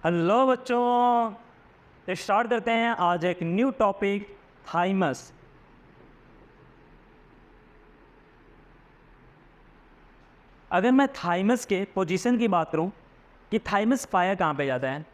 Hello बच्चों, start करते हैं आज एक न्यू टॉपिक थाइमस। अगर मैं थाइमस के पोजीशन की बात करूं कि थाइमस पाया कहाँ पे जाता है,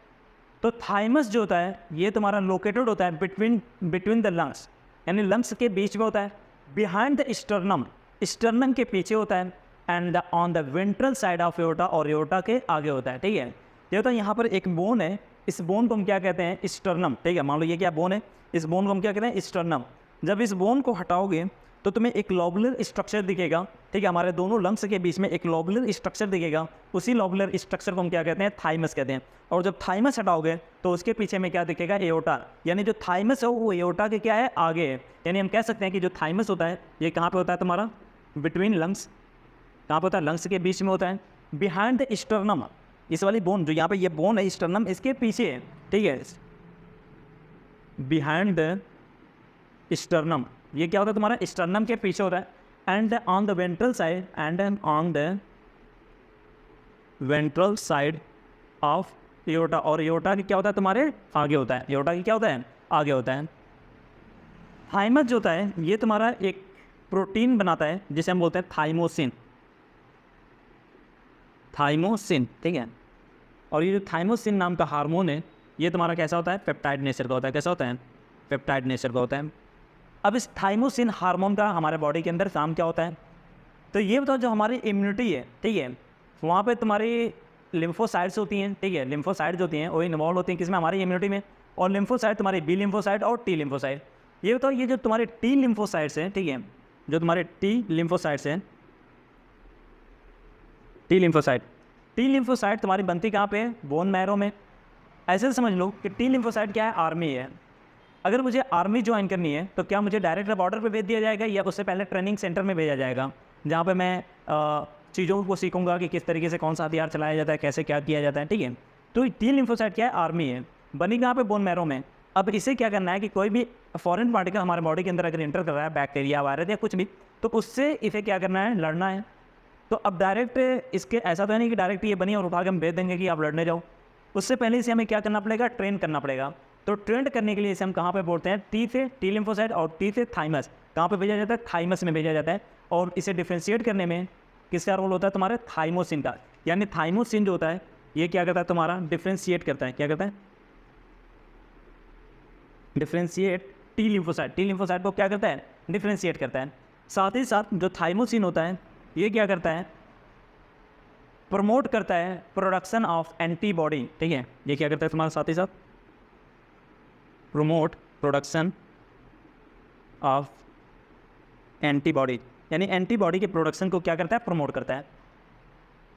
तो थाइमस जो होता है ये तुम्हारा लोकेटेड होता है बिटवीन द लंग्स, यानी लंग्स के बीच में होता है, बिहाइंड द स्टर्नम, स्टर्नम के पीछे होता है, and on the ventral side of aorta, और एओर्टा के आगे होता है। ठीक है, ये होता है यहाँ पर एक बोन है, इस बोन को हम क्या कहते हैं, स्टर्नम। ठीक है, मान लो ये क्या बोन है, इस बोन को हम क्या कहते हैं, स्टर्नम। जब इस बोन को हटाओगे तो तुम्हें एक लॉबुलर स्ट्रक्चर दिखेगा। ठीक है, हमारे दोनों लंग्स के बीच में एक लॉबुलर स्ट्रक्चर दिखेगा, उसी लॉबुलर स्ट्रक्चर को हम क्या कहते हैं, थाइमस कहते हैं। और जब थाइमस हटाओगे तो उसके पीछे में क्या दिखेगा, एओर्टा। यानी जो थाइमस है वो एओर्टा के क्या है, आगे है। यानी हम कह सकते हैं कि जो थाइमस होता है ये कहाँ पे होता है, तुम्हारा बिटवीन लंग्स। कहाँ पे होता है, लंग्स के बीच में होता है, बिहाइंड द स्टर्नम। इस वाली बोन जो यहाँ पे ये बोन है स्टर्नम, इसके पीछे है। ठीक है, बिहाइंड द स्टर्नम, ये क्या होता है तुम्हारा, स्टर्नम के पीछे होता है। And on the ventral side, and on the ventral side of aorta, और एओर्टा की क्या होता है तुम्हारे आगे होता है, एओर्टा की क्या होता है, आगे होता है। थाइमस जो होता है ये तुम्हारा एक प्रोटीन बनाता है जिसे हम बोलते हैं थाइमोसिन। थाइमोसिन, ठीक है। और ये जो थाइमोसिन नाम का हार्मोन है ये तुम्हारा कैसा होता है, पेप्टाइड नेचर का होता है। कैसा होता है, पेप्टाइड नेचर का होता है। अब इस थाइमोसिन हार्मोन का हमारे बॉडी के अंदर काम क्या होता है, तो ये बताओ, जो हमारी इम्यूनिटी है, ठीक है, वहाँ पे तुम्हारी लिम्फोसाइट्स होती हैं। ठीक है, लिम्फोसाइट्स होती हैं वो इन्वॉल्व होती हैं किसमें, हमारी इम्यूनिटी में। और लिम्फोसाइट तुम्हारी बी लिम्फोसाइट और टी लिम्फोसाइट। ये बताओ, ये जो तुम्हारे टी लिम्फोसाइट्स हैं, ठीक है, जो तुम्हारे टी लिम्फोसाइट्स हैं, टी लिम्फोसाइट तुम्हारी बनती कहाँ पे है, बोन मैरो में। ऐसे समझ लो कि टी लिम्फोसाइट क्या है, आर्मी है। अगर मुझे आर्मी ज्वाइन करनी है तो क्या मुझे डायरेक्ट बॉर्डर पे भेज दिया जाएगा, या उससे पहले ट्रेनिंग सेंटर में भेजा जाएगा, जहाँ पे मैं चीज़ों को सीखूंगा कि किस तरीके से कौन सा हथियार चलाया जाता है, कैसे क्या किया जाता है। ठीक है, तो टी लिम्फोसाइट क्या है, आर्मी है, बनी कहाँ पे, बोन मैरो में। अब इसे क्या करना है कि कोई भी फॉरेन पार्टिकल हमारे बॉडी के अंदर अगर इंटर कर रहा है, बैक्टीरिया, वायरस या कुछ भी, तो उससे इसे क्या करना है, लड़ना है। तो अब डायरेक्ट इसके ऐसा तो है नहीं कि डायरेक्ट ये बनी और उठा के हम भेज देंगे कि आप लड़ने जाओ। उससे पहले इसे हमें क्या करना पड़ेगा, ट्रेन करना पड़ेगा। तो ट्रेन करने के लिए इसे हम कहाँ पे बोलते हैं, टी से टी लिम्फोसाइट और टी से थाइमस। कहाँ पे भेजा जाता है, थाइमस में भेजा जाता है। और इसे डिफ्रेंशिएट करने में किसका रोल होता है, तुम्हारे थाइमोसिन का। यानी थाइमोसिन जो होता है ये क्या करता है, तुम्हारा डिफ्रेंशिएट करता है। क्या करता है, डिफ्रेंशिएट टी लिम्फोसाइट को क्या करता है, डिफ्रेंशिएट करता है। साथ ही साथ जो थाइमोसिन होता है ये क्या करता है, प्रमोट करता है प्रोडक्शन ऑफ एंटीबॉडी। ठीक है, ये क्या करता है तुम्हारा, साथ ही साथ प्रमोट प्रोडक्शन ऑफ एंटीबॉडी, यानी एंटीबॉडी के प्रोडक्शन को क्या करता है, प्रमोट करता है।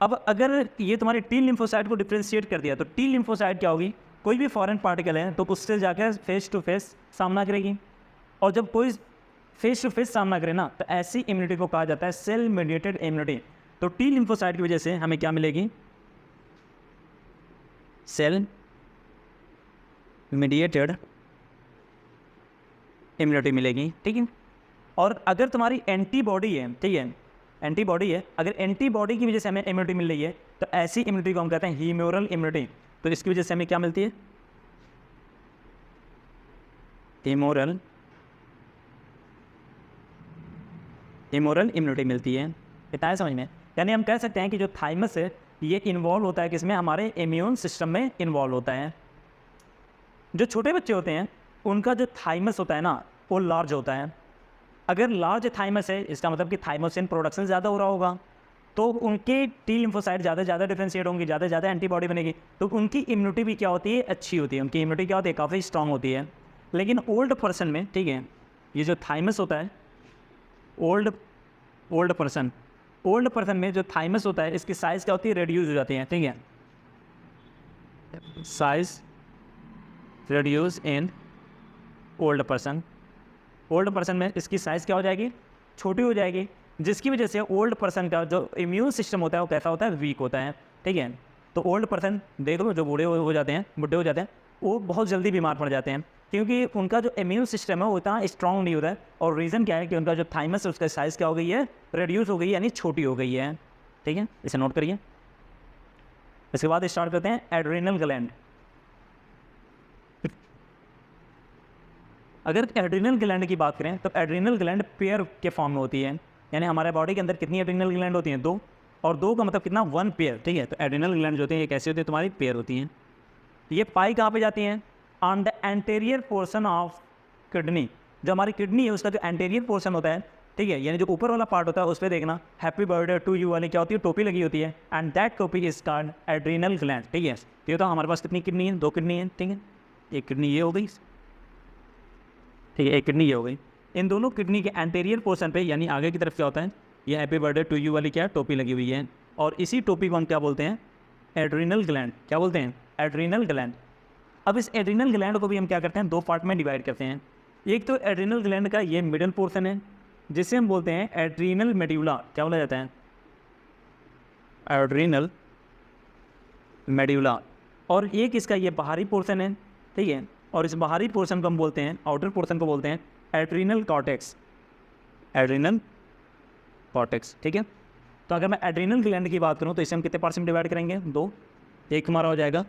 अब अगर ये तुम्हारे टी लिम्फोसाइट को डिफ्रेंशिएट कर दिया तो टी लिम्फोसाइट क्या होगी, कोई भी फॉरेन पार्टिकल है तो उससे जाकर फेस टू फेस सामना करेगी। और जब कोई फेस टू फेस सामना करे ना, तो ऐसी इम्यूनिटी को कहा जाता है सेल मेडिएटेड इम्यूनिटी। तो टी लिम्फोसाइट की वजह से हमें क्या मिलेगी, सेल मेडिएटेड इम्यूनिटी मिलेगी। ठीक है, और अगर तुम्हारी एंटीबॉडी है, ठीक है, एंटीबॉडी है, अगर एंटीबॉडी की वजह से हमें इम्यूनिटी मिल रही है तो ऐसी इम्यूनिटी को हम कहते हैं ह्यूमोरल इम्यूनिटी। तो इसकी वजह से हमें क्या मिलती है, ह्यूमोरल इम्यूनिटी मिलती है। इतना है समझ में। यानी हम कह सकते हैं कि जो थाइमस है ये इन्वॉल्व होता है किसमें, हमारे इम्यून सिस्टम में इन्वॉल्व होता है। जो छोटे बच्चे होते हैं उनका जो थाइमस होता है ना वो लार्ज होता है। अगर लार्ज थाइमस है इसका मतलब कि थाइमोसिन प्रोडक्शन ज़्यादा हो रहा होगा, तो उनके टी लिम्फोसाइट ज़्यादा डिफ्रेंशिएट होंगी, ज़्यादा एंटीबॉडी बनेगी, तो उनकी इम्यूनिटी भी क्या होती है, अच्छी होती है। उनकी इम्यूनिटी क्या होती है, काफ़ी स्ट्रांग होती है। लेकिन ओल्ड पर्सन में, ठीक है, ये जो थाइमस होता है, ओल्ड पर्सन में जो थाइमस होता है इसकी साइज़ क्या होती है, रेड्यूस हो जाती है। ठीक है, size reduce in old person में इसकी साइज़ क्या हो जाएगी, छोटी हो जाएगी, जिसकी वजह से ओल्ड पर्सन का जो इम्यून सिस्टम होता है वो कैसा होता है, वीक होता है। ठीक है, तो ओल्ड पर्सन देख लो जो बुढ़े हो जाते हैं वो बहुत जल्दी बीमार पड़ जाते हैं, क्योंकि उनका जो इम्यून सिस्टम है वो इतना स्ट्रॉन्ग नहीं होता है। और रीज़न क्या है कि उनका जो थाइमस है उसका साइज़ क्या हो गई है, रिड्यूस हो गई है, यानी छोटी हो गई है। ठीक है, इसे नोट करिए। इसके बाद स्टार्ट करते हैं एड्रेनल ग्लैंड। अगर एड्रीनल ग्लैंड की बात करें तो एड्रीनल ग्लैंड पेयर के फॉर्म में होती है, यानी हमारे बॉडी के अंदर कितनी एड्रीनल ग्लैंड होती हैं? 2, और 2 का मतलब कितना? 1 पेयर, ठीक है। तो एड्रीनल ग्लैंड जो होती हैं ये कैसी होती है? तुम्हारी पेयर होती हैं। ये पाई कहाँ पे जाती हैं? On the anterior portion of kidney. जो हमारी किडनी है उसका जो एंटेरियर पोर्शन होता है, ठीक है, यानी जो ऊपर वाला पार्ट होता है उस पर देखना हैप्पी बर्थडे टू यू वाली क्या होती है? टोपी लगी होती है, एंड दैट टोपी इज कॉल्ड एड्रीनल ग्लैंड, ठीक है। ये तो हमारे पास कितनी किडनी है? 2 किडनी है, ठीक है। एक किडनी ये हो गई, ठीक है, एक किडनी ये हो गई। इन दोनों किडनी के एंटेरियर पोर्शन पे यानी आगे की तरफ क्या होता है? ये हैप्पी बर्थडे टू यू वाली क्या है? टोपी लगी हुई है, और इसी टोपी को हम क्या बोलते हैं? Adrenal gland. क्या बोलते हैं? Adrenal gland. अब इस एड्रीनल ग्लैंड को भी हम क्या करते हैं? 2 पार्ट में डिवाइड करते हैं। एक तो एड्रीनल ग्लैंड का ये मिडल पोर्शन है जिसे हम बोलते हैं एड्रीनल मेड्यूला। क्या बोला जाता है? Adrenal medulla. और एक इसका ये बाहरी पोर्शन है, ठीक है, और इस बाहरी पोर्शन को हम बोलते हैं, आउटर पोर्शन को बोलते हैं एड्रीनल कॉर्टेक्स। एड्रीनल कॉर्टेक्स, ठीक है। तो अगर मैं एड्रीनल ग्लैंड की बात करूं तो इसे हम कितने पार्ट्स में डिवाइड करेंगे? 2। एक हमारा हो जाएगा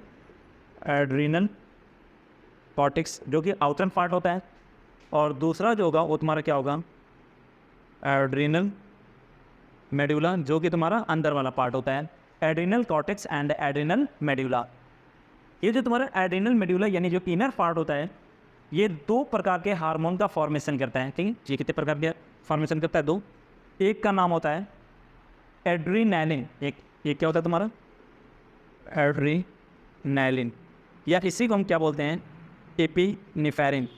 एड्रीनल कॉर्टेक्स जो कि आउटर पार्ट होता है, और दूसरा जो होगा वो तुम्हारा क्या होगा? एड्रीनल मेड्यूला जो कि तुम्हारा अंदर वाला पार्ट होता है। Adrenal cortex and adrenal medulla. ये जो तुम्हारा एड्रीनल मेड्यूला यानी जो इनर पार्ट होता है ये 2 प्रकार के हार्मोन का फॉर्मेशन करता है, ठीक है। ये कितने प्रकार के फॉर्मेशन करता है? 2। एक का नाम होता है एड्रीनैलिन। एक क्या होता है तुम्हारा? एड्रीनैलिन, या इसी को हम क्या बोलते हैं? एपिनेफ्रिन,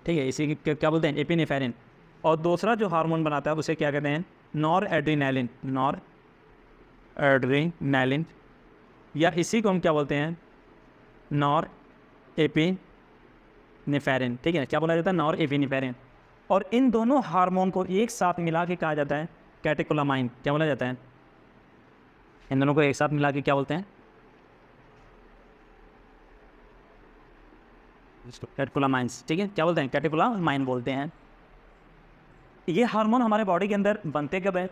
ठीक है, इसी क्या बोलते हैं? एपिनेफ्रिन। और दूसरा जो हार्मोन बनाता है उसे क्या कहते हैं? नॉर एड्रीनैलिन। नॉर एड्रीनैलिन, या इसी को हम क्या बोलते हैं? नॉर एपिनेफ्रिन, ठीक है। क्या बोला जाता है? Nor epinephrine. और इन दोनों हार्मोन को एक साथ मिला के कहा जाता है कैटेकोलामाइन। क्या बोला जाता है? इन दोनों को एक साथ मिला के क्या बोलते हैं? कैटेकोलामाइंस, ठीक है। क्या बोलते हैं? कैटेकोलामाइन बोलते हैं। ये हार्मोन हमारे बॉडी के अंदर बनते कब है?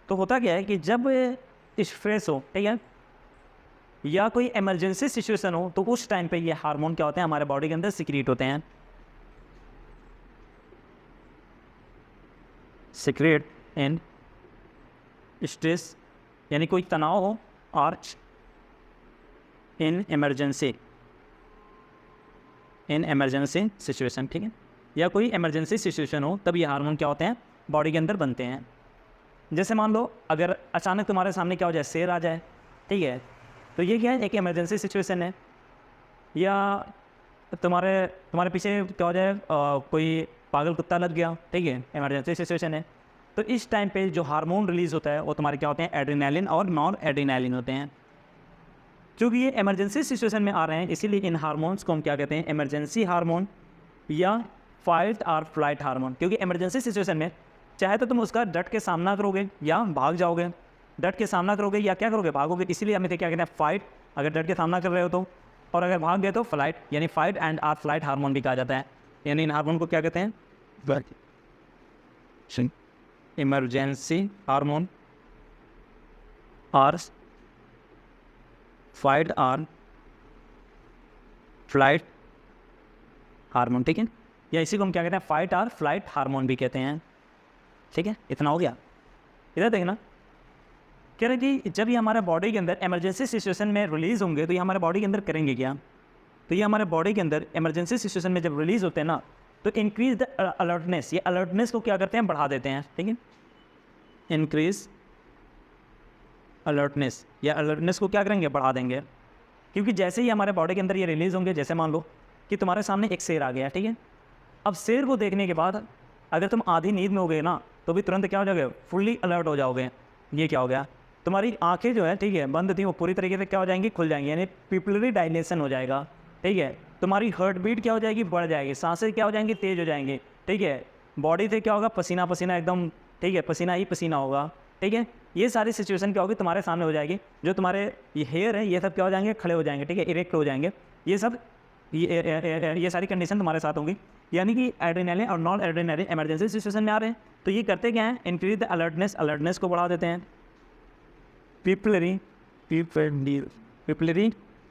तो होता क्या है कि जब स्ट्रेस हो, ठीक है, या कोई इमरजेंसी सिचुएशन हो तो उस टाइम पे ये हार्मोन क्या होते हैं? हमारे बॉडी के अंदर सिक्रीट होते हैं। सिक्रेट इन स्ट्रेस यानी कोई तनाव हो, और इन इमरजेंसी सिचुएशन, ठीक है, या कोई इमरजेंसी सिचुएशन हो तब ये हार्मोन क्या होते हैं? बॉडी के अंदर बनते हैं। जैसे मान लो अगर अचानक तुम्हारे सामने क्या हो जाए? शेर आ जाए, ठीक है, तो ये क्या है? एक इमरजेंसी सिचुएशन है। या तुम्हारे पीछे क्या हो जाए? कोई पागल कुत्ता लग गया, ठीक है, इमरजेंसी सिचुएशन है। तो इस टाइम पे जो हार्मोन रिलीज़ होता है वो तुम्हारे क्या होते हैं? एड्रीनैलिन और नॉर एड्रीनैलिन होते हैं। क्योंकि ये इमरजेंसी सिचुएशन में आ रहे हैं इसीलिए इन हार्मोन्स को हम क्या कहते हैं? इमरजेंसी हार्मोन या फाइट और फ्लाइट हार्मोन। क्योंकि इमरजेंसी सिचुएशन में चाहे तो तुम उसका डट के सामना करोगे या भाग जाओगे। डट के सामना करोगे या क्या करोगे? भागोगे। इसीलिए हमें क्या कहते हैं? फाइट, अगर डट के सामना कर रहे हो तो, और अगर भाग गए तो फ्लाइट, यानी fight and or flight hormone भी कहा जाता है। यानी इन हार्मोन को क्या कहते हैं? इमरजेंसी हार्मोन और फाइट और फ्लाइट हार्मोन, ठीक है, या इसी को हम क्या कहते हैं? फाइट और फ्लाइट हार्मोन भी कहते हैं, ठीक है। इतना हो गया। इधर देखना, कह रहे कि जब ये हमारे बॉडी के अंदर इमरजेंसी सिचुएशन में रिलीज़ होंगे तो ये हमारे बॉडी के अंदर करेंगे क्या? तो ये हमारे बॉडी के अंदर इमरजेंसी सिचुएशन में जब रिलीज़ होते हैं ना तो इंक्रीज द अलर्टनेस, ये अलर्टनेस को क्या करते हैं? बढ़ा देते हैं, ठीक है। इंक्रीज अलर्टनेस, या अलर्टनेस को क्या करेंगे? बढ़ा देंगे। क्योंकि जैसे ही हमारे बॉडी के अंदर ये रिलीज़ होंगे, जैसे मान लो कि तुम्हारे सामने एक शेर आ गया, ठीक है। अब शेर को देखने के बाद अगर तुम आधी नींद में हो गए ना तो भी तुरंत क्या हो जाओगे? फुल्ली अलर्ट हो जाओगे। ये क्या हो गया? तुम्हारी आंखें जो है, ठीक है, बंद थी वो पूरी तरीके से क्या हो जाएंगी? खुल जाएंगी, यानी पिपलरी डायलेशन हो जाएगा, ठीक है। तुम्हारी हार्ट बीट क्या हो जाएगी? बढ़ जाएगी। सांसें क्या हो जाएंगी? तेज हो जाएंगी, ठीक है। बॉडी से क्या होगा? पसीना पसीना एकदम, ठीक है, पसीना ही पसीना होगा, ठीक है। ये सारी सिचुएशन क्या होगी? तुम्हारे सामने हो जाएगी। जो तुम्हारे ये हेयर है ये सब क्या हो जाएंगे? खड़े हो जाएंगे, ठीक है, इरेक्ट हो जाएंगे। ये सब ये सारी कंडीशन तुम्हारे साथ होंगी। यानी कि एड्रेनालिन और नॉन एड्रेनालिन इमरजेंसी सिचुएशन में आ रहे हैं तो ये करते क्या हैं? इंक्रीज द अलर्टनेस, अलर्टनेस को बढ़ा देते हैं। पिपलरी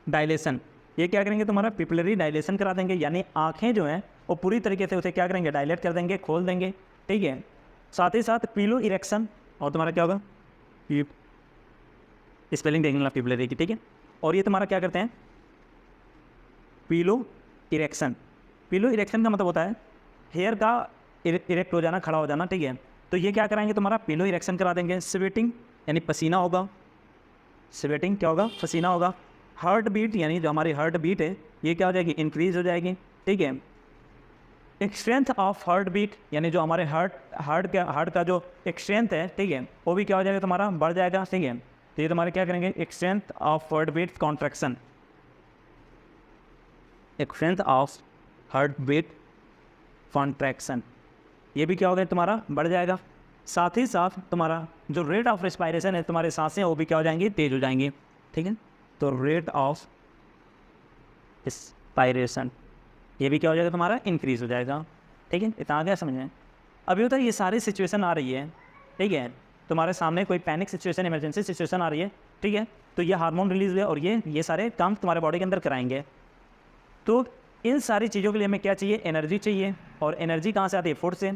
डायलेशन, ये क्या करेंगे? तुम्हारा पिपलरी डायलेशन करा देंगे, यानी आँखें जो हैं और पूरी तरीके से उसे क्या करेंगे, डायलेट कर देंगे, खोल देंगे, ठीक है। साथ ही साथ पीलो इरेक्शन, और तुम्हारा क्या होगा, स्पेलिंग देखना पिबुलरी की, ठीक है। और ये तुम्हारा क्या करते हैं, पीलो इरेक्शन। पीलो इरेक्शन का मतलब होता है हेयर का इरेक्ट हो जाना, खड़ा हो जाना, ठीक है। तो ये क्या कराएंगे, तुम्हारा पीलो इरेक्शन करा देंगे। स्वेटिंग यानी पसीना होगा, स्वेटिंग क्या होगा, पसीना होगा। हार्ट बीट यानी जो हमारी हार्ट बीट है ये क्या हो जाएगी, इंक्रीज हो जाएगी, ठीक है। एक स्ट्रेंथ ऑफ हार्ट बीट यानी जो हमारे हार्ट का जो एक स्ट्रेंथ है, ठीक है, वो भी क्या हो जाएगा, तुम्हारा बढ़ जाएगा, ठीक है। तो ये तुम्हारे क्या करेंगे, एक strength of heart beat contraction, एक strength of heart beat contraction, ये भी क्या हो गया, तुम्हारा बढ़ जाएगा। साथ ही साथ तुम्हारा जो रेट ऑफ रेस्पायरेशन है, तुम्हारे सांसें वो भी क्या हो जाएंगी, तेज हो जाएंगी, ठीक है। तो रेट ऑफ रेस्पायरेशन ये भी क्या हो जाएगा, तुम्हारा इंक्रीज हो जाएगा, ठीक है। इतना क्या समझ में। अभी होता है ये सारी सिचुएशन आ रही है, ठीक है, तुम्हारे सामने कोई पैनिक सिचुएशन, इमरजेंसी सिचुएशन आ रही है, ठीक है, तो ये हार्मोन रिलीज हुए और ये सारे काम तुम्हारे बॉडी के अंदर कराएंगे। तो इन सारी चीज़ों के लिए हमें क्या चाहिए, एनर्जी चाहिए। और एनर्जी कहाँ से आती है, फूड से।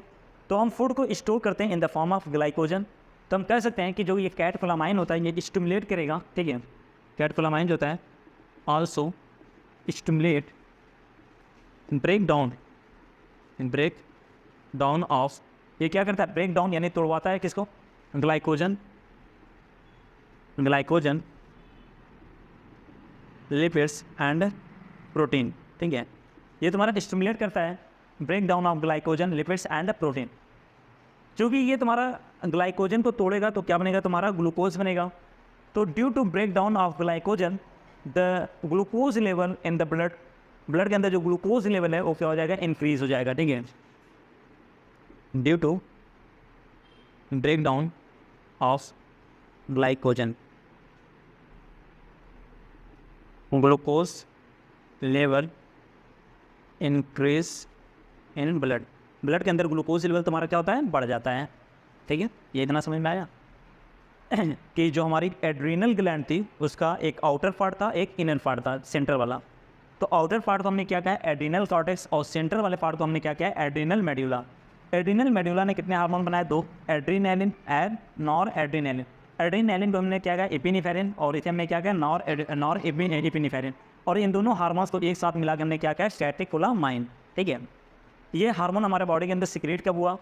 तो हम फूड को स्टोर करते हैं in the form of glycogen. तो हम कह सकते हैं कि जो ये कैटकोलामाइन होता है ये स्टिमुलेट करेगा, ठीक है। कैटकोलामाइन जो होता है also stimulate break down of, ये क्या करता है, ब्रेक डाउन यानी तोड़वाता है किसको, ग्लाइकोजन लिपिड्स एंड प्रोटीन, ठीक है। ये तुम्हारा स्टिमुलेट करता है break down of glycogen, lipids and protein. क्योंकि ये तुम्हारा ग्लाइकोजन को तोड़ेगा तो क्या बनेगा, तुम्हारा ग्लूकोज बनेगा। तो due to break down of glycogen the glucose level in the blood के अंदर जो ग्लूकोज लेवल है वो क्या हो जाएगा, इंक्रीज हो जाएगा, ठीक है। Due to break down of glycogen glucose level increase in blood के अंदर ग्लूकोज लेवल तुम्हारा क्या होता है, बढ़ जाता है, ठीक है। ये इतना समझ में आया कि जो हमारी एड्रीनल ग्लैंड थी उसका एक आउटर पार्ट था, एक इनर पार्ट था, सेंटर वाला। तो आउटर पार्ट को हमने क्या कहा, एड्रीनल कॉर्टेक्स, और सेंटर वाले पार्ट को हमने क्या किया, एड्रीनल मेड्यूला। एड्रीनल मेड्यूला ने कितने हार्मोन बनाए, 2, adrenaline and nor adrenaline. Adrenaline को हमने क्या किया, एपिनेफ्रिन, और इसे हमने क्या किया, नॉर एपिनेफ्रिन। और इन दोनों हार्मोन्स को एक साथ मिला के हमने क्या किया, कैटेकोलामाइन, ठीक है। ये हार्मोन हमारे बॉडी के अंदर सिक्रेट कब हुआ,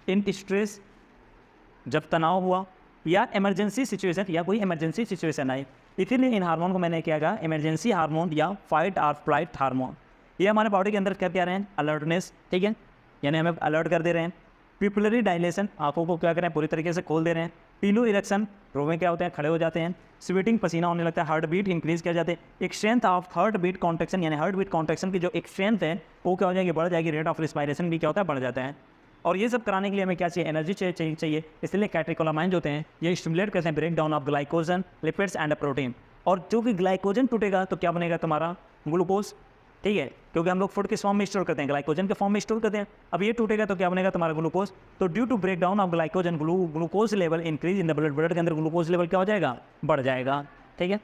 इन स्ट्रेस, जब तनाव हुआ या इमरजेंसी सिचुएशन, या कोई इमरजेंसी सिचुएशन आई। इसीलिए इन हार्मोन को मैंने क्या कहा, इमरजेंसी हार्मोन या फाइट और फ्लाइट हार्मोन। ये हमारे बॉडी के अंदर क्या क्या रहे हैं, अलर्टनेस, ठीक है, यानी हमें अलर्ट कर दे रहे हैं। पिपुलरी डायलेशन, आंखों को क्या करें, पूरी तरीके से खोल दे रहे हैं। पीलो इरेक्शन, रोवे क्या होते हैं, खड़े हो जाते हैं। स्वेटिंग, पसीना होने लगता है। हार्ट बीट इंक्रीज किया जाते हैं। एक strength of heart beat contraction, यानी हार्ट बीट कॉन्ट्रैक्शन की जो एक स्ट्रेंथ है वो क्या हो जाएगी, बढ़ जाएगी। रेट ऑफ रिस्पायरेशन भी क्या होता है, बढ़ जाता है। और ये सब कराने के लिए हमें क्या चाहिए, एनर्जी चाहिए। इसलिए कैटेकोलामाइन होते हैं ये स्टिमुलेट करते हैं break down of glycogen, lipids and protein. और जो भी ग्लाइकोजन टूटेगा तो क्या बनेगा, तुम्हारा ग्लूकोज, ठीक है, क्योंकि हम लोग फूड के फॉर्म में स्टोर करते हैं, ग्लाइकोजन के फॉर्म में स्टोर करते हैं। अब ये टूटेगा तो क्या बनेगा, तुम्हारा ग्लूकोज। तो due to break down of glycogen glucose level increase in the blood के अंदर ग्लूकोज लेवल क्या हो जाएगा, बढ़ जाएगा, ठीक है।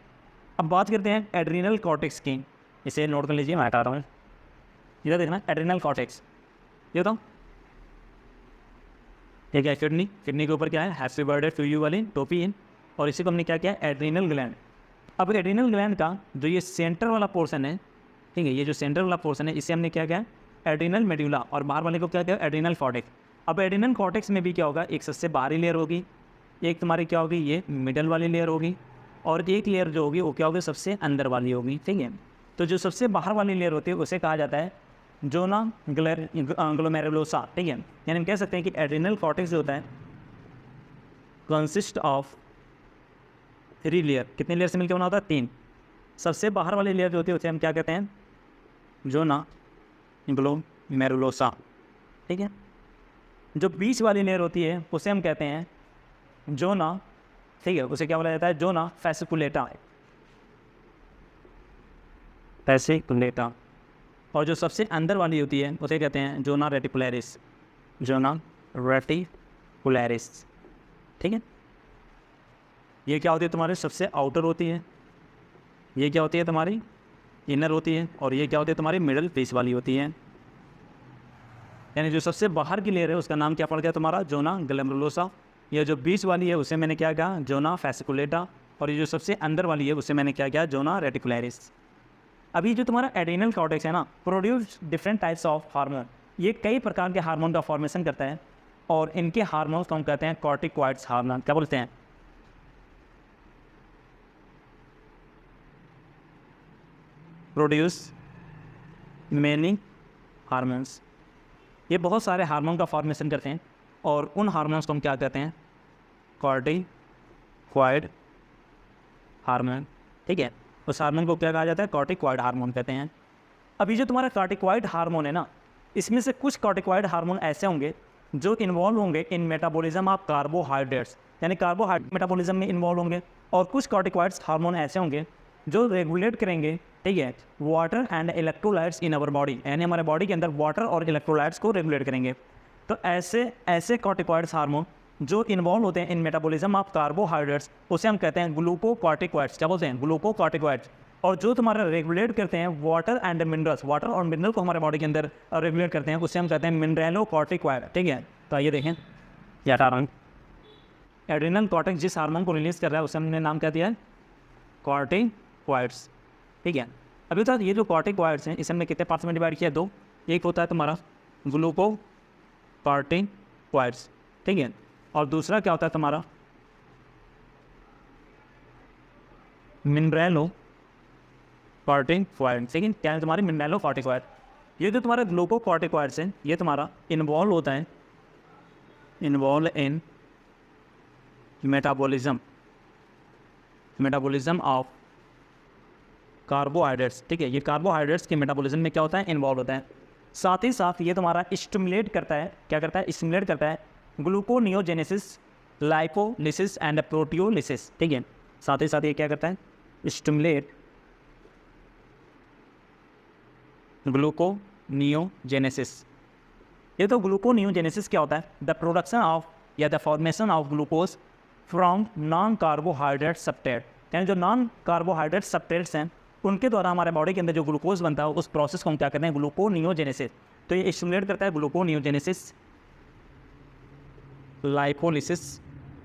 अब बात करते हैं एड्रीनल कॉर्टेक्स की, इसे नोट कर लीजिए, मैं हटा रहा हूँ। इधर देखना, एड्रीनल कॉर्टेक्स, ये बताओ ये क्या है, किडनी के ऊपर क्या है, हैप्पी बर्थडे टू यू वाली टोपी इन, और इसी को हमने क्या किया, एड्रीनल ग्लैंड। अब एड्रीनल ग्लैंड का जो ये सेंटर वाला पोर्शन है, ठीक है, ये जो सेंटर वाला पोर्शन है इसे हमने क्या किया, एड्रीनल मेड्यूला, और बाहर वाले को क्या किया, एड्रीनल कॉर्टेक्स। अब एड्रीनल कॉर्टेक्स में भी क्या होगा, एक सबसे बाहरी लेयर होगी, एक तुम्हारी क्या होगी, ये मिडल वाली लेयर होगी, और एक लेयर जो होगी वो क्या होगी, सबसे अंदर वाली होगी, ठीक है। तो जो सबसे बाहर वाली लेयर होती है उसे कहा जाता है जोना ग्लोमेरुलोसा, ठीक है। यानी हम कह सकते हैं कि एड्रीनल कॉर्टेक्स जो होता है कंसिस्ट ऑफ 3 लेयर। कितने लेयर से मिलकर बना होता है, 3। सबसे बाहर वाली लेयर जो होती है उसे हम क्या कहते हैं, जोना ग्लोमेरुलोसा, ठीक है। जो बीच वाली लेयर होती है उसे हम कहते हैं जोना, ठीक है, उसे क्या बोला जाता है, जोना फैसिकुलेटा, फैसिकुलेटा। और जो सबसे अंदर वाली होती है उसे कहते हैं जोना रेटिकुलरिस, जोना रेटिकुलरिस, ठीक है। ये क्या होती है, तुम्हारे सबसे आउटर होती है, ये क्या होती है, तुम्हारी इनर होती है, और ये क्या होती है, तुम्हारी मिडल पीस वाली होती है, यानी जो सबसे बाहर की लेयर है उसका नाम क्या पड़ गया तुम्हारा, जोना ग्लैमरुलोसा। ये जो बीच वाली है उसे मैंने क्या कहा, जोना फैसिकुलेटा। और ये जो सबसे अंदर वाली है उसे मैंने क्या किया, जोना रेटिकुलरिस। अभी जो तुम्हारा एड्रीनल कॉर्टेक्स है ना, produce different types of hormone. ये कई प्रकार के हार्मोन का फॉर्मेशन करता है और इनके हार्मोन्स को हम कहते हैं कॉर्टिकॉइड्स हार्मोन। क्या बोलते हैं, प्रोड्यूस मेनी हार्मोन्स। ये बहुत सारे हार्मोन का फॉर्मेशन करते हैं और उन हार्मोन्स को हम क्या कहते हैं, कॉर्टिकॉइड हार्मोन। ठीक है, उस हार्मोन को क्या कहा जाता है, कॉर्टिकॉइड हार्मोन कहते हैं। अभी जो तुम्हारा कॉर्टिकॉइड हार्मोन है ना, इसमें से कुछ कॉर्टिकॉइड हार्मोन ऐसे होंगे जो इन्वॉल्व होंगे इन मेटाबॉलिज्म ऑफ कार्बोहाइड्रेट्स, यानी कार्बोहाइड्रेट मेटाबॉलिज्म में इन्वॉल्व होंगे। और कुछ कॉर्टिकॉइड्स हार्मोन ऐसे होंगे जो रेगुलेट करेंगे, ठीक है, water and electrolytes in our body, यानी हमारे बॉडी के अंदर वाटर और इलेक्ट्रोलाइट्स को रेगुलेट करेंगे। तो ऐसे कॉर्टिकॉइड्स हार्मोन जो इन्वॉल्व होते हैं इन मेटाबॉलिज्म ऑफ कार्बोहाइड्रेट्स, उसे हम कहते हैं ग्लूकोकॉर्टिकॉइड्स। क्या बोलते हैं, ग्लूकोकॉर्टिकॉइड्स। और जो तुम्हारा रेगुलेट करते हैं वाटर एंड मिनरल्स, वाटर और मिनरल को हमारे बॉडी के अंदर रेगुलेट करते हैं, उसे हम कहते हैं मिनरलोकॉर्टिकॉइड। ठीक है, तो आइए देखें क्या कारण। एड्रिनल कॉर्टेक्स जिस हार्मोन को रिलीज कर रहा है उसे हमने नाम क्या दिया है, कॉर्टिकॉइड्स। ठीक है, अभी तो ये जो कॉर्टिकॉइड्स हैं इसे हमने कितने पार्ट्स में डिवाइड किया, दो। एक होता है तुम्हारा ग्लूकोकॉर्टिकॉइड्स, ठीक है, और दूसरा क्या होता है तुम्हारा मिनरलोकॉर्टिकॉइड। ठीक है, क्या है तुम्हारी मिनरलोकॉर्टिकॉइड। ये जो तुम्हारे ग्लूकोकॉर्टिकॉइड्स हैं ये तुम्हारा इन्वॉल्व होता है, involve in metabolism of carbohydrates. ठीक है, ये कार्बोहाइड्रेट्स के मेटाबॉलिज्म में क्या होता है, इन्वॉल्व होता है। साथ ही साथ ये तुम्हारा स्टिमुलेट करता है, क्या करता है, स्टिमुलेट करता है ग्लूकोनियोजेनेसिस, लाइपोलिसिस एंड प्रोटियोलिसिस। ठीक है, साथ ही साथ ये क्या करता है, स्टिमुलेट ग्लूकोनियोजेनेसिस। ये तो ग्लूकोनियोजेनेसिस क्या होता है, द प्रोडक्शन ऑफ या the formation of glucose from non carbohydrate substrate, यानी जो नॉन कार्बोहाइड्रेट सबस्ट्रेट्स हैं उनके द्वारा हमारे बॉडी के अंदर जो ग्लूकोज बनता है उस प्रोसेस को हम क्या करते हैं, ग्लूकोनियोजेनेसिस। तो ये स्टिमुलेट करता है ग्लूकोनियोजेनेसिस, लाइपोलिसिस,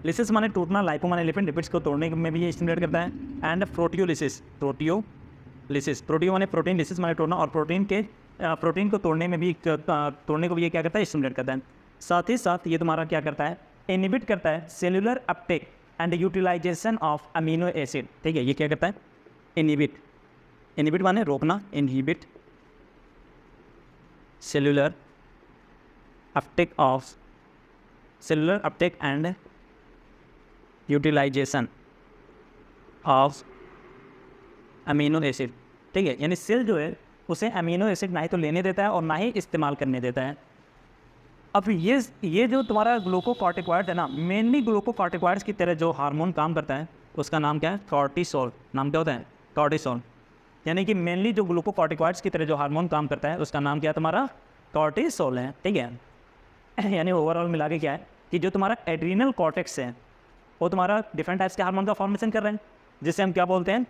लिसिस माने टूटना, लाइपो माने लिपिड, लिपिड्स को तोड़ने में भी ये स्टिमुलेट करता है, एंड प्रोटियोलिसिस, प्रोटियोलिसिस, प्रोटियो माने प्रोटीन, लिसिस माने तोड़ना, और प्रोटीन को तोड़ने में भी तोड़ने को भी ये क्या करता है, स्टिमुलेट करता है। साथ ही साथ ये तुम्हारा क्या करता है, इनहिबिट करता है cellular uptake and utilisation of amino acid. ठीक है, ये क्या करता है, इनहिबिट माने रोकना, inhibit cellular uptake and utilisation of amino acid. ठीक है, यानी सेल जो है उसे अमीनो एसिड ना ही तो लेने देता है और ना ही इस्तेमाल करने देता है। अब ये जो तुम्हारा ग्लूकोकॉर्टिकॉइड है ना, मेनली ग्लूकोकॉर्टिकॉइड्स की तरह जो हार्मोन काम करता है उसका नाम क्या है, कॉर्टिसोल। नाम क्या होता है, कॉर्टिसोल। यानी कि मेनली जो ग्लूकोकॉर्टिकॉइड्स की तरह जो हार्मोन काम करता है उसका नाम क्या है, तुम्हारा कॉर्टिसोल है। ठीक है, यानी ओवरऑल मिला के क्या है कि जो तुम्हारा एड्रीनल कॉर्टेक्स है वो तुम्हारा डिफरेंट टाइप्स के हार्मोन का फॉर्मेशन कर रहे हैं, जिसे हम क्या बोलते हैं,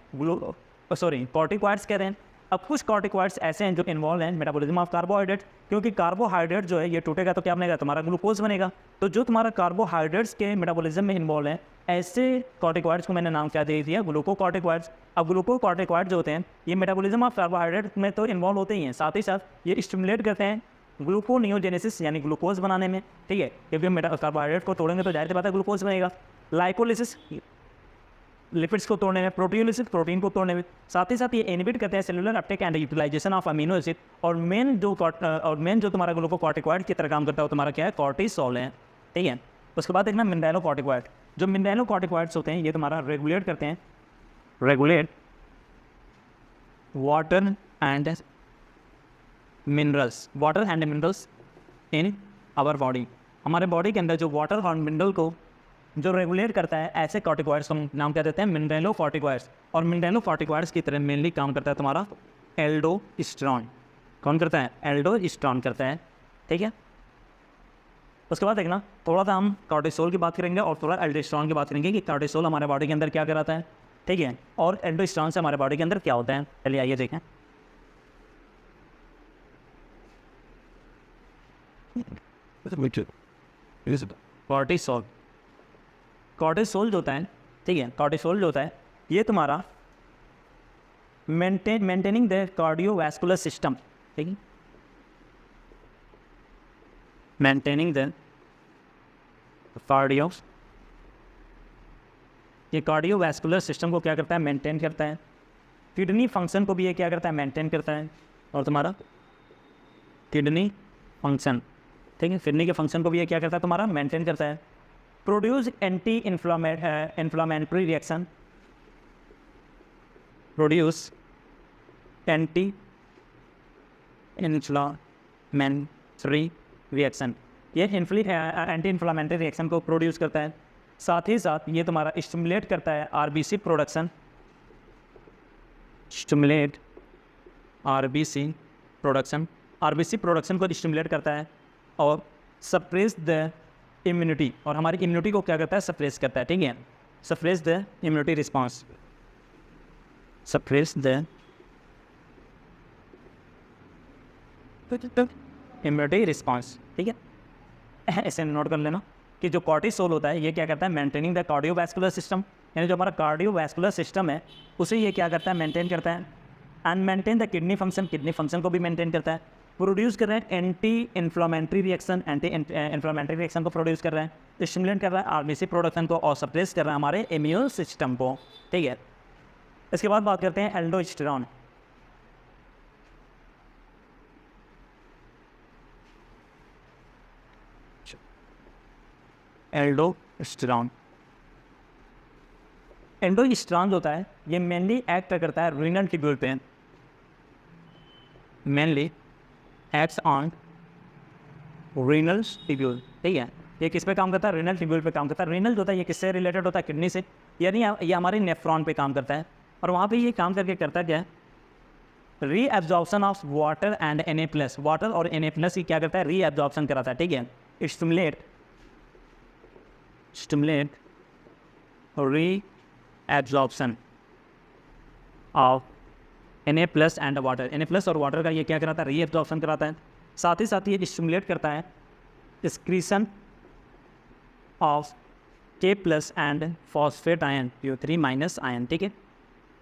कॉर्टिकॉइड्स कह रहे हैं। अब कुछ कॉर्टिकॉइड्स ऐसे हैं जो इन्वॉल्व हैं मेटाबॉलिज्म ऑफ कार्बोहाइड्रेट, क्योंकि कार्बोहाइड्रेट जो है ये टूटेगा तो क्या बनेगा, तुम्हारा ग्लूकोज बनेगा। तो जो तुम्हारा कार्बोहाइड्रेट्स के मेटाबॉलिज्म में इन्वॉल्व है ऐसे कॉर्टिकॉइड्स को मैंने नाम क्या दे दिया, ग्लूकोकॉर्टिकॉइड्स। अब ग्लूकोकॉर्टिकॉइड जो होते हैं ये मेटाबॉलिज्म ऑफ कार्बोहाइड्रेट में तो इन्वॉल्व होते ही हैं, साथ ही साथ ये स्टिमुलेट करते हैं ग्लूकोनियोजेनेसिस यानी ग्लूकोज बनाने में। ठीक है, क्योंकि कार्बोहाइड्रेट को तोड़ेंगे तो जाहिर सी बात है ग्लूकोज बनेगा। लाइपोलिसिस लिपिड्स को तोड़ने में, प्रोटियोलिसिस प्रोटीन को तोड़ने में, साथ ही साथ ये इनहिबिट करते हैं cellular uptake and utilisation of amino acid. और मेन जो तुम्हारा ग्लूकोकॉर्टिकॉइड की तरह काम करता है वो तुम्हारा क्या है, कॉर्टिसोल है। ठीक है, उसके बाद देखना मिनरलोकॉर्टिकॉइड। जो मिनरलोकॉर्टिकॉइड्स होते हैं ये तुम्हारा रेगुलेट करते हैं, regulate water and minerals in our body. हमारे बॉडी के अंदर जो वाटर और मिनरल को जो रेगुलेट करता है ऐसे कॉर्टिकॉइड्स को नाम क्या देते हैं, मिनरलोकॉर्टिकॉइड्स। और मिनरलोकॉर्टिकॉइड्स की तरह मेनली काम करता है तुम्हारा एल्डोस्टेरोन। कौन करता है, एल्डोस्टेरोन करता है। ठीक है, उसके बाद देखना थोड़ा सा हम कॉर्टिसोल की बात करेंगे और थोड़ा एल्डोस्टेरोन की बात करेंगे कि कॉर्टिसोल हमारे बॉडी के अंदर क्या कराता है। ठीक है, और एल्डोस्टेरोन से हमारे बॉडी के अंदर क्या होता है, चलिए आइए देखें। कॉर्टिसोल, कॉर्टिसोल जो होता है, ठीक है, कॉर्टिसोल जो होता है ये तुम्हारा मेंटेनिंग द कार्डियोवैस्कुलर सिस्टम, ठीक है, मेंटेनिंग द कार्डियो, ये कार्डियोवैस्कुलर सिस्टम को क्या करता है, मेंटेन करता है। किडनी फंक्शन को भी ये क्या करता है, मेंटेन करता है। और तुम्हारा किडनी फंक्शन, ठीक है, किडनी के फंक्शन को भी ये क्या करता है, तुम्हारा मेंटेन करता है। Produce anti inflammatory reaction, produce anti inflammatory reaction, ये एंटी इन्फ्लामेटरी रिएक्शन को प्रोड्यूस करता है। साथ ही साथ ये तुम्हारा स्टिमुलेट करता है RBC production, stimulate RBC production, RBC production को स्टिमुलेट करता है। और सप्रेस द इम्यूनिटी, और हमारी इम्यूनिटी को क्या करता है, सप्रेस करता है, ठीक है, suppress the immunity response, suppress the immunity response, ठीक है। ऐसे नोट कर लेना कि जो कॉर्टिसोल होता है ये क्या करता है, मेंटेनिंग द कार्डियोवैस्कुलर सिस्टम, यानी जो हमारा कार्डियोवैस्कुलर सिस्टम है उसे ये क्या करता है, मेंटेन करता है। And maintain the kidney function, kidney function को भी मेंटेन करता है। प्रोड्यूस कर रहे हैं anti inflammatory reaction, anti inflammatory reaction को प्रोड्यूस कर रहे हैं, स्टिमुलेट कर रहा है आरबीसी प्रोडक्शन को, और सप्रेस कर रहा है हमारे इम्यून सिस्टम को, ठीक है। इसके बाद बात करते हैं एल्डोस्टेरॉन। एल्डोस्टेरॉन, एल्डोस्टेरॉन जो होता है ये मेनली एक्ट करता है रीनल ट्यूब्यूल पे, mainly acts on renal tubule, ठीक है। ये किस पे काम करता है, रीनल ट्यूब्यूल पे काम करता है। रीनल जो होता है ये किससे रिलेटेड होता है, किडनी से, यानी ये हमारे नेफ्रॉन पे काम करता है। और वहाँ पे ये काम करके करता क्या है, reabsorption of water and Na+, water और Na+ की क्या करता है, रीएब्जॉर्प्शन कराता है, ठीक है। Stimulate reabsorption of Na+ and water, Na+ और वाटर का ये क्या कराता है, रीएब्जॉर्प्शन कराता है। साथ ही साथ ये स्टिमुलेट करता है excretion of K+ and phosphate ion, Q3- ion, ठीक है।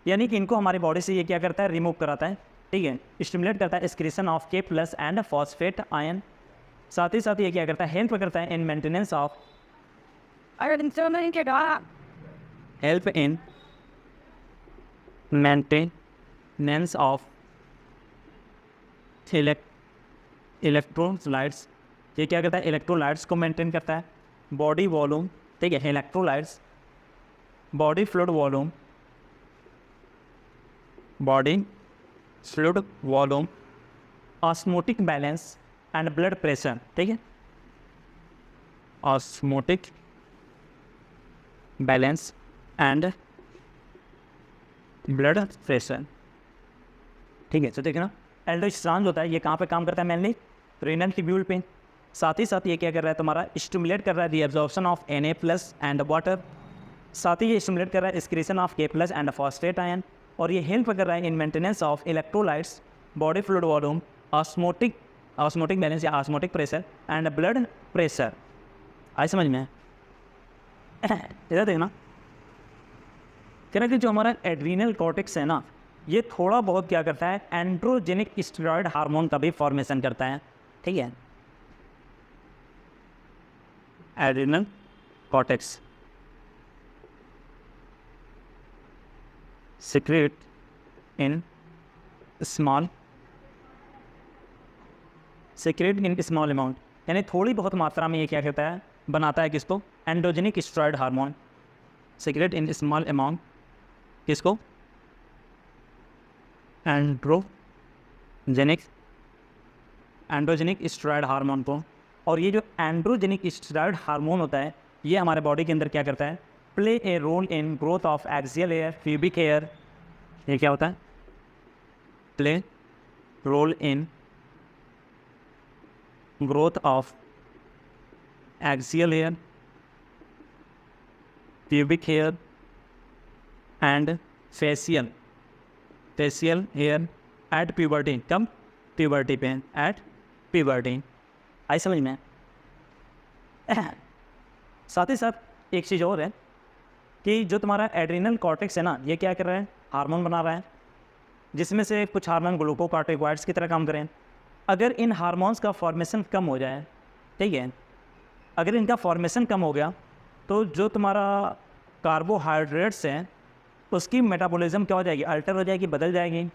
यानी कि इनको हमारी बॉडी से ये क्या करता है, रिमूव कराता है, ठीक है। स्टिमुलेट करता है excretion of K+ and phosphate ion. साथ ही साथ ये क्या करता है, हेल्प करता है in maintenance of, help in maintenance of electrolytes, ये क्या करता है, इलेक्ट्रोलाइट्स को मेंटेन करता है। बॉडी वॉल्यूम, ठीक है, electrolytes, body fluid volume, body fluid volume, osmotic balance and blood pressure, ठीक है, osmotic balance and blood pressure, ठीक है। तो देखिए ना, एल्डोस्टेरॉन जो होता है ये कहाँ पे काम करता है, मेनली रीनल ट्यूब्यूल पे। साथ ही साथ ये क्या कर रहा है, तुम्हारा स्टिमुलेट कर रहा है reabsorption of Na+ and water. साथ ही ये स्टिमुलेट कर रहा है excretion of K+ and phosphate ion. और ये हेल्प कर रहा है in maintenance of electrolytes, body fluid volume, osmotic balance या osmotic pressure and blood pressure. आई समझ में? इधर देखना, कह रहा कि जो हमारा एड्रीनल कॉर्टेक्स है ना, ये थोड़ा बहुत क्या करता है, एंड्रोजेनिक स्टेरॉयड हार्मोन का भी फॉर्मेशन करता है, ठीक है। Adrenal cortex secrete in small amount, यानी थोड़ी बहुत मात्रा में ये क्या करता है, बनाता है किसको, endogenic steroid hormone. secrete in small amount किसको, एंड्रोजेनिक स्टेरॉयड हार्मोन को। और ये जो एंड्रोजेनिक स्टेरॉयड हार्मोन होता है ये हमारे बॉडी के अंदर क्या करता है, play a role in growth of axial hair, pubic hair. ये क्या होता है, play role in growth of axial hair, pubic hair and facial hair at puberty. कब, प्यूबर्टी पे, एट प्यूबर्टी। आई समझ में? साथ ही साथ एक चीज़ और है कि जो तुम्हारा एड्रिनल कॉर्टेक्स है ना, ये क्या कर रहा है, हार्मोन बना रहा है, जिसमें से कुछ हार्मोन ग्लूकोकॉर्टिकॉइड्स की तरह काम करें। अगर इन हार्मोन्स का फॉर्मेशन कम हो जाए, ठीक है, अगर इनका फॉर्मेशन कम हो गया तो जो तुम्हारा कार्बोहाइड्रेट्स हैं उसकी मेटाबॉलिज्म क्या हो जाएगी, अल्टर हो जाएगी, बदल जाएगी।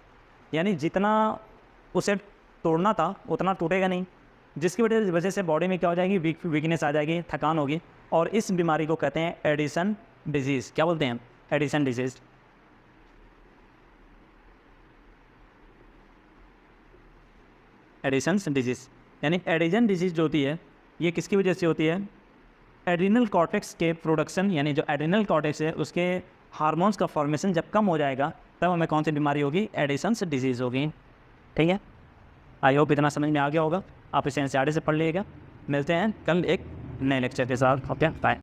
यानी जितना उसे तोड़ना था उतना टूटेगा नहीं, जिसकी वजह से बॉडी में क्या हो जाएगी, वीकनेस आ जाएगी, थकान होगी। और इस बीमारी को कहते हैं एडिशन डिजीज़। क्या बोलते हैं? Addison disease. एडिशन डिजीज़ यानी एडिशन डिजीज़ जो होती है ये किसकी वजह से होती है? एड्रिनल कॉर्टेक्स के प्रोडक्शन, यानी जो एड्रिनल कॉर्टेक्स है उसके हार्मोन्स का फॉर्मेशन जब कम हो जाएगा तब हमें कौन सी बीमारी होगी? एडिशन डिजीज़ होगी। ठीक है, आई होप इतना समझ में आ गया होगा। आप इसे एनसीईआरटी से पढ़ लीजिएगा। मिलते हैं कल एक नए लेक्चर के साथ। Okay, bye.